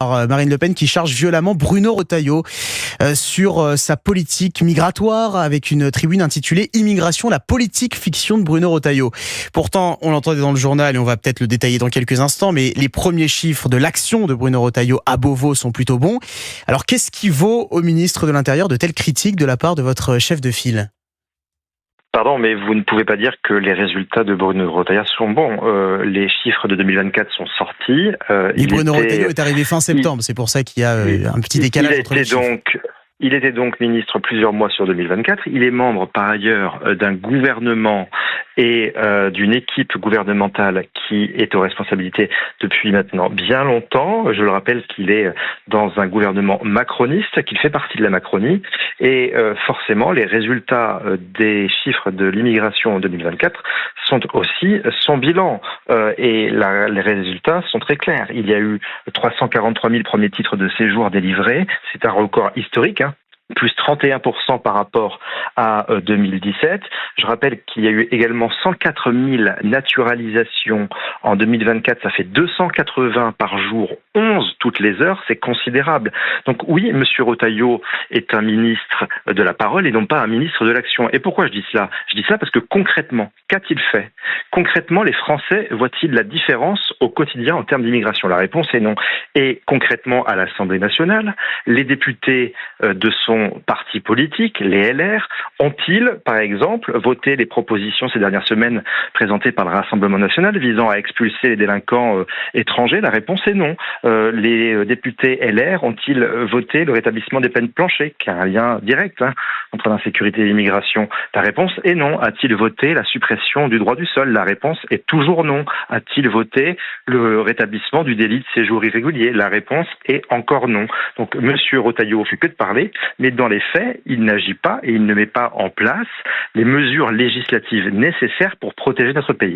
Alors, Marine Le Pen qui charge violemment Bruno Retailleau sur sa politique migratoire avec une tribune intitulée « Immigration, la politique fiction de Bruno Retailleau ». Pourtant, on l'entendait dans le journal et on va peut-être le détailler dans quelques instants, mais les premiers chiffres de l'action de Bruno Retailleau à Beauvau sont plutôt bons. Alors, qu'est-ce qui vaut au ministre de l'Intérieur de telles critiques de la part de votre chef de file ? Pardon, mais vous ne pouvez pas dire que les résultats de Bruno Retailleau sont bons. Les chiffres de 2024 sont sortis. Et Bruno Retailleau est arrivé fin septembre, c'est pour ça qu'il y a un petit décalage entre les chiffres. Il était donc ministre plusieurs mois sur 2024. Il est membre par ailleurs d'un gouvernement et d'une équipe gouvernementale qui est aux responsabilités depuis maintenant bien longtemps. Je le rappelle qu'il est dans un gouvernement macroniste, qu'il fait partie de la Macronie. Et forcément, les résultats des chiffres de l'immigration en 2024 sont aussi son bilan. Et les résultats sont très clairs. Il y a eu 343 000 premiers titres de séjour délivrés. C'est un record historique, plus 31% par rapport à 2017. Je rappelle qu'il y a eu également 104 000 naturalisations en 2024. Ça fait 280 par jour, 11 toutes les heures. C'est considérable. Donc oui, M. Retailleau est un ministre de la parole et non pas un ministre de l'action. Et pourquoi je dis cela ? Je dis cela parce que concrètement, qu'a-t-il fait ? Concrètement, les Français voient-ils la différence au quotidien en termes d'immigration ? La réponse est non. Et concrètement, à l'Assemblée nationale, les députés de son parti politique, les LR, ont-ils, par exemple, voté les propositions ces dernières semaines présentées par le Rassemblement national visant à expulser les délinquants étrangers ? La réponse est non. Les députés LR ont-ils voté le rétablissement des peines planchers, qui a un lien direct entre l'insécurité et l'immigration ? La réponse est non. A-t-il voté la suppression du droit du sol ? La réponse est toujours non. A-t-il voté le rétablissement du délit de séjour irrégulier ? La réponse est encore non. Donc M. Retailleau fait que de parler, mais dans les faits, il n'agit pas et il ne met pas en place les mesures législatives nécessaires pour protéger notre pays.